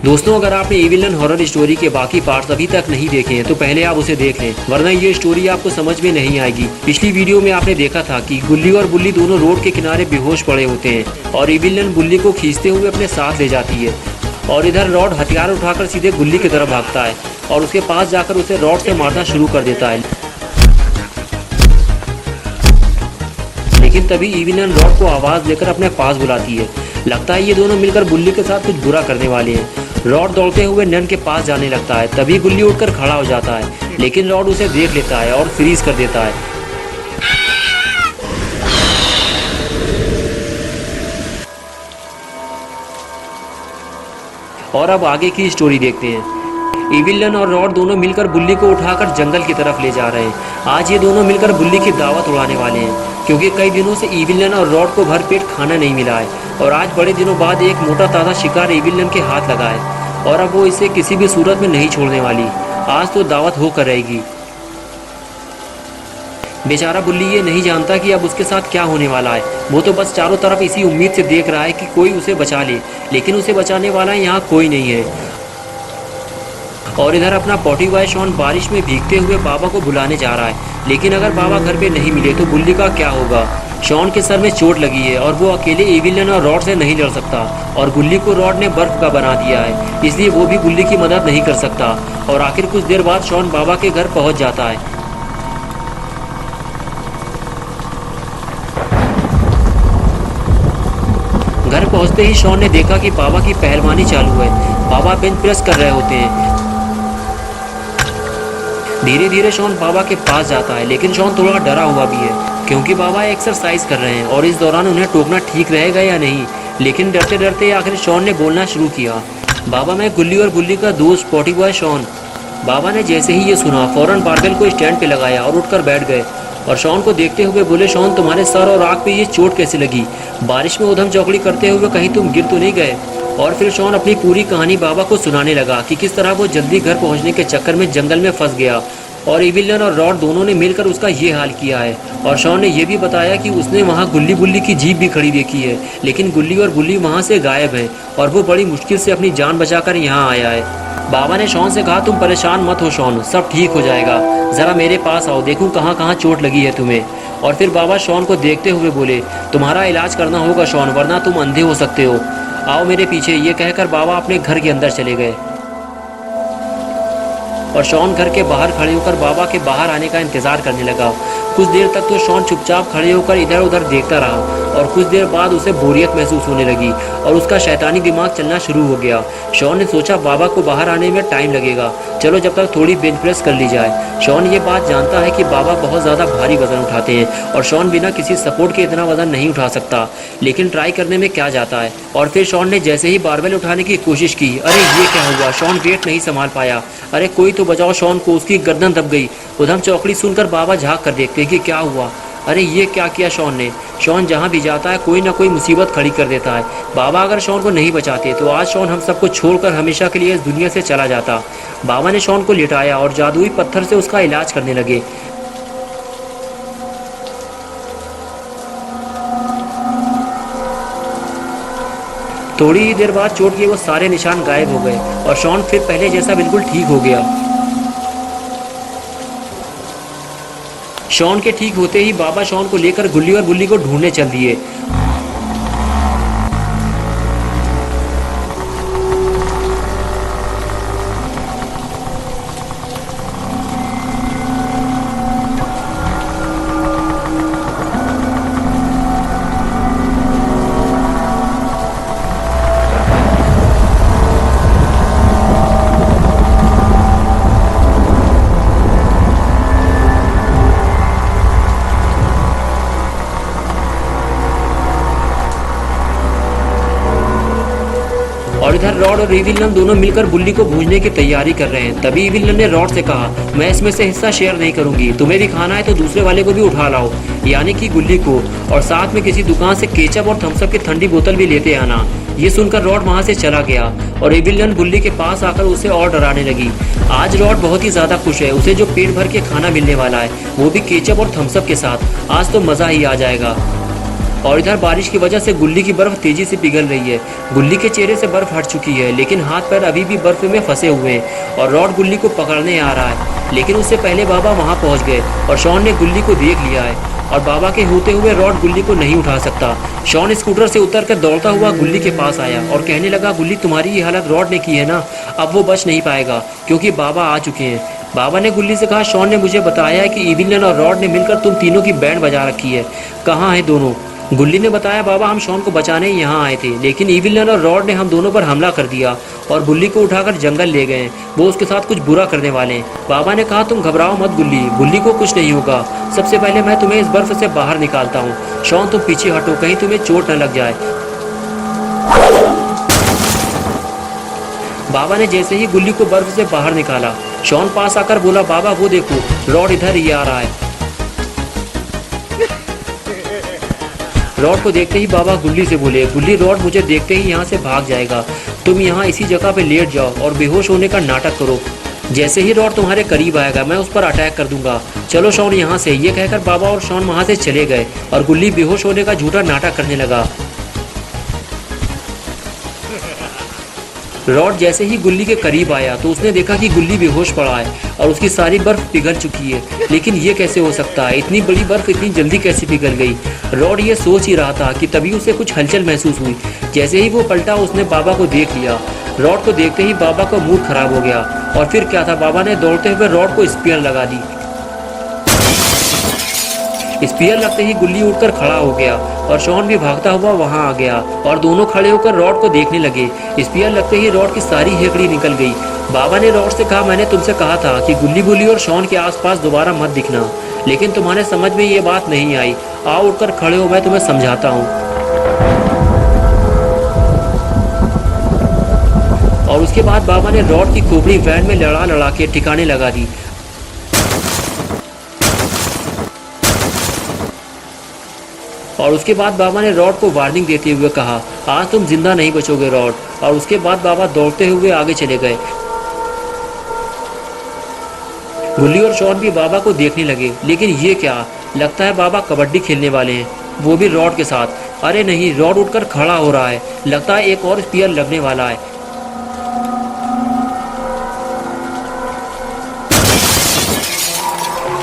दोस्तों, अगर आपने ई विलन हॉरर स्टोरी के बाकी पार्ट्स अभी तक नहीं देखे हैं तो पहले आप उसे देख लें, वरना ये स्टोरी आपको समझ में नहीं आएगी। पिछली वीडियो में आपने देखा था कि गुल्ली और बुल्ली दोनों रोड के किनारे बेहोश पड़े होते हैं और ई विलन बुल्ली को खींचते हुए अपने साथ ले जाती है और इधर रॉड हथियार उठाकर सीधे गुल्ली की तरफ भागता है और उसके पास जाकर उसे रॉड से मारना शुरू कर देता है। लेकिन तभी ई विलन रॉड को आवाज देकर अपने पास बुलाती है। लगता है ये दोनों मिलकर बुल्ली के साथ कुछ बुरा करने वाले हैं। रॉड दौड़ते हुए नन के पास जाने लगता है। तभी गुल्ली उठकर खड़ा हो जाता है, लेकिन रॉड उसे देख लेता है और फ्रीज कर देता है। और अब आगे की स्टोरी देखते हैं। ई विलन और रॉड दोनों मिलकर बुल्ली को उठाकर जंगल की तरफ ले जा रहे हैं। आज ये दोनों मिलकर बुल्ली की दावत उड़ाने वाले हैं, क्योंकि कई दिनों से ई विलन और रॉड को भरपेट खाना नहीं मिला है और आज बड़े दिनों बाद एक मोटा ताज़ा शिकार ई विलन के हाथ लगा है और अब वो इसे किसी भी सूरत में नहीं छोड़ने वाली। आज तो दावत होकर रहेगी। बेचारा बुल्ली ये नहीं जानता कि अब उसके साथ क्या होने वाला है। वो तो बस चारों तरफ इसी उम्मीद से देख रहा है कि कोई उसे बचा ले, लेकिन उसे बचाने वाला यहाँ कोई नहीं है। और इधर अपना पॉटी बॉय शॉन बारिश में भीगते हुए बाबा को बुलाने जा रहा है, लेकिन अगर बाबा घर पे नहीं मिले तो बुल्ली का क्या होगा। शॉन के सर में चोट लगी है और वो अकेले ई विलन और रॉड से नहीं लड़ सकता और बुल्ली को रॉड ने बर्फ का बना दिया है, इसलिए वो भी बुल्ली की मदद नहीं कर सकता। और आखिर कुछ देर बाद शॉन बाबा के घर पहुंच जाता है। घर पहुंचते ही शॉन ने देखा कि बाबा की पहलवानी चालू है। बाबा बेंच प्रेस कर रहे होते हैं। धीरे धीरे शॉन बाबा के पास जाता है, लेकिन शॉन थोड़ा डरा हुआ भी है, क्योंकि बाबा एक्सरसाइज कर रहे हैं और इस दौरान उन्हें टोकना ठीक रहेगा या नहीं। लेकिन डरते डरते आखिर शॉन ने बोलना शुरू किया, बाबा मैं गुल्ली और बुल्ली का दोस्त पॉटी बॉय शॉन। बाबा ने जैसे ही ये सुना फौरन बारबेल को स्टैंड पे लगाया और उठकर बैठ गए और शॉन को देखते हुए बोले, शॉन तुम्हारे सर और आँख पे ये चोट कैसे लगी? बारिश में उधम चौकड़ी करते हुए कहीं तुम गिर तो नहीं गए? और फिर शॉन अपनी पूरी कहानी बाबा को सुनाने लगा कि किस तरह वो जल्दी घर पहुंचने के चक्कर में जंगल में फंस गया और ई विलन और रॉड दोनों ने मिलकर उसका ये हाल किया है। और शॉन ने यह भी बताया कि उसने वहाँ गुल्ली बुल्ली की जीप भी खड़ी देखी है, लेकिन गुल्ली और बुल्ली वहाँ से गायब हैं और वो बड़ी मुश्किल से अपनी जान बचाकर यहाँ आया है। बाबा ने शॉन से कहा, तुम परेशान मत हो शॉन, सब ठीक हो जाएगा, ज़रा मेरे पास आओ, देखूँ कहाँ कहाँ चोट लगी है तुम्हें। और फिर बाबा शॉन को देखते हुए बोले, तुम्हारा इलाज करना होगा शॉन, वरना तुम अंधे हो सकते हो, आओ मेरे पीछे। ये कहकर बाबा अपने घर के अंदर चले गए और शॉन घर के बाहर खड़े होकर बाबा के बाहर आने का इंतज़ार करने लगा। कुछ देर तक तो शॉन चुपचाप खड़े होकर इधर उधर देखता रहा और कुछ देर बाद उसे बोरियत महसूस होने लगी और उसका शैतानी दिमाग चलना शुरू हो गया। शॉन ने सोचा बाबा को बाहर आने में टाइम लगेगा, चलो जब तक थोड़ी बेंच प्रेस कर ली जाए। शॉन ये बात जानता है कि बाबा बहुत ज़्यादा भारी वज़न उठाते हैं और शॉन बिना किसी सपोर्ट के इतना वज़न नहीं उठा सकता, लेकिन ट्राई करने में क्या जाता है। और फिर शॉन ने जैसे ही बारबेल उठाने की कोशिश की, अरे ये क्या हुआ, शॉन वेट नहीं संभाल पाया। अरे कोई तो बचाओ शॉन को, उसकी गर्दन दब गई। उधम चौकड़ी सुनकर बाबा झाँक कर देखते कि क्या हुआ। अरे ये क्या किया शॉन ने। शॉन जहाँ भी जाता है कोई ना कोई मुसीबत खड़ी कर देता है। बाबा अगर शॉन को नहीं बचाते तो आज शॉन हम सबको छोड़कर हमेशा के लिए इस दुनिया से चला जाता। बाबा ने शॉन को लिटाया और जादुई पत्थर से उसका इलाज करने लगे। थोड़ी ही देर बाद चोट के वो सारे निशान गायब हो गए और शॉन फिर पहले जैसा बिल्कुल ठीक हो गया। शॉन के ठीक होते ही बाबा शॉन को लेकर गुल्ली और बुल्ली को ढूंढने चल दिए। और इधर रॉड और ई विलन दोनों मिलकर बुल्ली को भूनने की तैयारी कर रहे हैं। तभी ई विलन ने रॉड से कहा, मैं इसमें से हिस्सा शेयर नहीं करूंगी, तुम्हें भी खाना है तो दूसरे वाले को भी उठा लाओ, यानी कि गुल्ली को, और साथ में किसी दुकान से केचप और थम्स अप की ठंडी बोतल भी लेते आना। ये सुनकर रॉड वहाँ से चला गया और ई विलन बुल्ली के पास आकर उसे और डराने लगी। आज रॉड बहुत ही ज़्यादा खुश है, उसे जो पेट भर के खाना मिलने वाला है वो भी केचप और थम्स अप के साथ। आज तो मज़ा ही आ जाएगा। और इधर बारिश की वजह से गुल्ली की बर्फ तेजी से पिघल रही है। गुल्ली के चेहरे से बर्फ हट चुकी है, लेकिन हाथ पैर अभी भी बर्फ में फंसे हुए हैं और रॉड गुल्ली को पकड़ने आ रहा है। लेकिन उससे पहले बाबा वहां पहुंच गए और शॉन ने गुल्ली को देख लिया है और बाबा के होते हुए रॉड गुल्ली को नहीं उठा सकता। शॉन स्कूटर से उतरकर दौड़ता हुआ गुल्ली के पास आया और कहने लगा, गुल्ली तुम्हारी ये हालत रॉड ने की है ना, अब वो बच नहीं पाएगा क्योंकि बाबा आ चुके हैं। बाबा ने गुल्ली से कहा, शॉन ने मुझे बताया है कि इविलियन और रॉड ने मिलकर तुम तीनों की बैंड बजा रखी है, कहाँ है दोनों? गुल्ली ने बताया, बाबा हम शॉन को बचाने यहाँ आए थे, लेकिन इविलियन और रॉड ने हम दोनों पर हमला कर दिया और गुल्ली को उठाकर जंगल ले गए। वो उसके साथ कुछ बुरा करने वाले हैं। बाबा ने कहा, तुम घबराओ मत गुल्ली, गुल्ली को कुछ नहीं होगा। सबसे पहले मैं तुम्हें इस बर्फ से बाहर निकालता हूँ। शॉन तुम पीछे हटो, कहीं तुम्हें चोट न लग जाए। बाबा ने जैसे ही गुल्ली को बर्फ से बाहर निकाला, शॉन पास आकर बोला, बाबा वो देखो, रॉड इधर ही आ रहा है। रॉड को देखते ही बाबा गुल्ली से बोले, गुल्ली रॉड मुझे देखते ही यहाँ से भाग जाएगा, तुम यहाँ इसी जगह पे लेट जाओ और बेहोश होने का नाटक करो। जैसे ही रॉड तुम्हारे करीब आएगा मैं उस पर अटैक कर दूंगा। चलो शॉन यहाँ से। ये कहकर बाबा और शॉन वहाँ से चले गए और गुल्ली बेहोश होने का झूठा नाटक करने लगा। रॉड जैसे ही गुल्ली के करीब आया तो उसने देखा कि गुल्ली बेहोश पड़ा है और उसकी सारी बर्फ पिघल चुकी है। लेकिन ये कैसे हो सकता है, इतनी बड़ी बर्फ इतनी जल्दी कैसे पिघल गई? रॉड ये सोच ही रहा था कि तभी उसे कुछ हलचल महसूस हुई। जैसे ही वो पलटा उसने बाबा को देख लिया। रॉड को देखते ही बाबा का मूड खराब हो गया और फिर क्या था, बाबा ने दौड़ते हुए रॉड को स्पीयर लगा दी। स्पीयर लगते ही गुल्ली उठकर खड़ा हो गया और शॉन भी भागता हुआ वहां आ गया और दोनों खड़े होकर रॉड को देखने लगे। स्पीयर लगते ही रॉड की सारी हेकड़ी निकल गई। बाबा ने रॉड से कहा, मैंने तुमसे कहा था कि गुल्ली गुल्ली और शॉन के आसपास दोबारा मत दिखना, लेकिन तुम्हारे समझ में ये बात नहीं आई। आओ उठकर खड़े हो, मैं तुम्हें समझाता हूँ। और उसके बाद बाबा ने रॉड की खोपड़ी वैन में लड़ा लड़ा के ठिकाने लगा दी। और उसके बाद बाबा ने रॉड को वार्निंग देते हुए कहा, आज तुम जिंदा नहीं बचोगे रॉड। और उसके बाद बाबा दौड़ते हुए आगे चले गए। गुल्ली और शॉन भी बाबा को देखने लगे, लेकिन ये क्या, लगता है बाबा कबड्डी खेलने वाले हैं, वो भी रॉड के साथ। अरे नहीं, रॉड उठकर खड़ा हो रहा है, लगता है एक और स्पीयर लगने वाला है।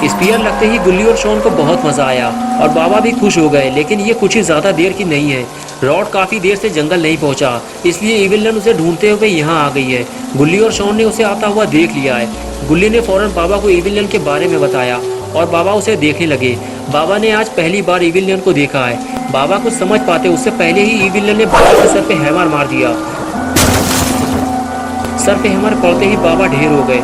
स्पीयर लगते ही गुल्ली और शॉन को बहुत मजा आया और बाबा भी खुश हो गए। लेकिन ये कुछ ही ज्यादा देर की नहीं है। रॉड काफी देर से जंगल नहीं पहुंचा, इसलिए इविलियन उसे ढूंढते हुए यहाँ आ गई है। गुल्ली और शॉन ने उसे आता हुआ देख लिया है। गुल्ली ने फौरन बाबा को इविलियन के बारे में बताया और बाबा उसे देखने लगे। बाबा ने आज पहली बार इविलियन को देखा है। बाबा कुछ समझ पाते उससे पहले ही इविलियन ने बाबा के सर पे हैमर मार दिया। सर पे हैमर पड़ते ही बाबा ढेर हो गए।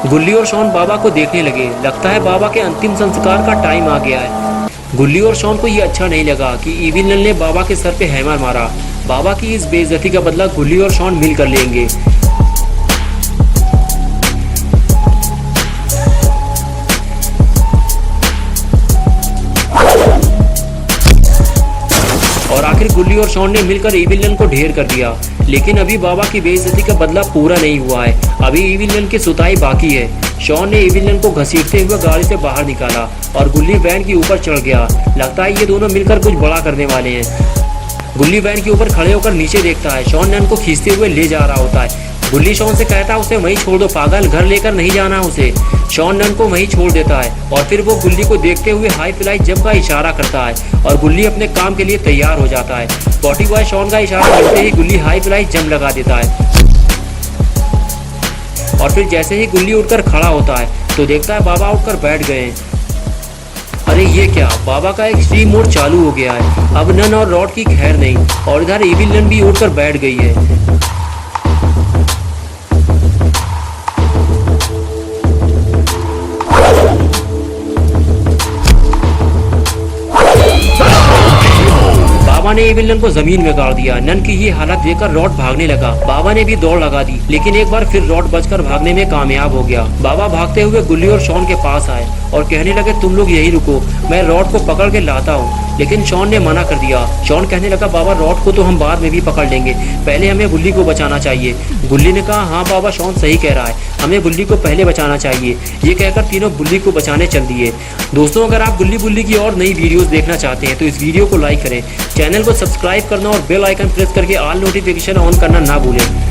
गुल्ली और शॉन बाबा को देखने लगे। लगता है बाबा के अंतिम संस्कार का टाइम आ गया है। गुल्ली और शॉन को ये अच्छा नहीं लगा कि इविलियन ने बाबा के सर पे हैमर मारा। बाबा की इस बेइज्जती का बदला गुल्ली और शॉन मिल कर लेंगे। और आखिर गुल्ली और शॉन ने मिलकर इविलियन को ढेर कर दिया। लेकिन अभी बाबा की बेइज्जती का बदला पूरा नहीं हुआ है। अभी इविलियन की सुताई बाकी है। शॉन ने इविलियन को घसीटते हुए गाड़ी से बाहर निकाला और गुल्ली वैन के ऊपर चढ़ गया। लगता है ये दोनों मिलकर कुछ बड़ा करने वाले हैं। गुल्ली वैन के ऊपर खड़े होकर नीचे देखता है। शॉन नन को खींचते हुए ले जा रहा होता है। गुल्ली शॉन से कहता है उसे वहीं छोड़ दो पागल, घर लेकर नहीं जाना उसे। शॉन नन को वहीं छोड़ देता है और फिर वो गुल्ली को देखते हुए हाई फ्लाई जंप का इशारा करता है और गुल्ली अपने काम के लिए तैयार हो जाता है। पॉटी बॉय शॉन का इशारा करते ही गुल्ली हाई फ्लाई जंप लगा देता है। और फिर जैसे ही गुल्ली उठकर खड़ा होता है तो देखता है बाबा उठकर बैठ गए हैं। अरे ये क्या, बाबा का एक्सट्रीम मोड चालू हो गया है। अब नन और रॉड की खैर नहीं और इधर इविलियन भी उठकर बैठ गई है। बाबा ने इविलियन को जमीन में गाड़ दिया। नन की ये हालत देखकर रॉड भागने लगा। बाबा ने भी दौड़ लगा दी, लेकिन एक बार फिर रॉड बचकर भागने में कामयाब हो गया। बाबा भागते हुए गुल्ली और शॉन के पास आए और कहने लगे तुम लोग यही रुको, मैं रॉड को पकड़ के लाता हूँ। लेकिन शॉन ने मना कर दिया। शॉन कहने लगा बाबा रॉड को तो हम बाद में भी पकड़ लेंगे, पहले हमें गुल्ली को बचाना चाहिए। गुल्ली ने कहा, हाँ बाबा, शॉन सही कह रहा है, हमें बुल्ली को पहले बचाना चाहिए। ये कहकर तीनों बुल्ली को बचाने चल दिए। दोस्तों, अगर आप गुल्ली बुल्ली की और नई वीडियोस देखना चाहते हैं तो इस वीडियो को लाइक करें, चैनल को सब्सक्राइब करना और बेल आइकन प्रेस करके ऑल नोटिफिकेशन ऑन करना ना भूलें।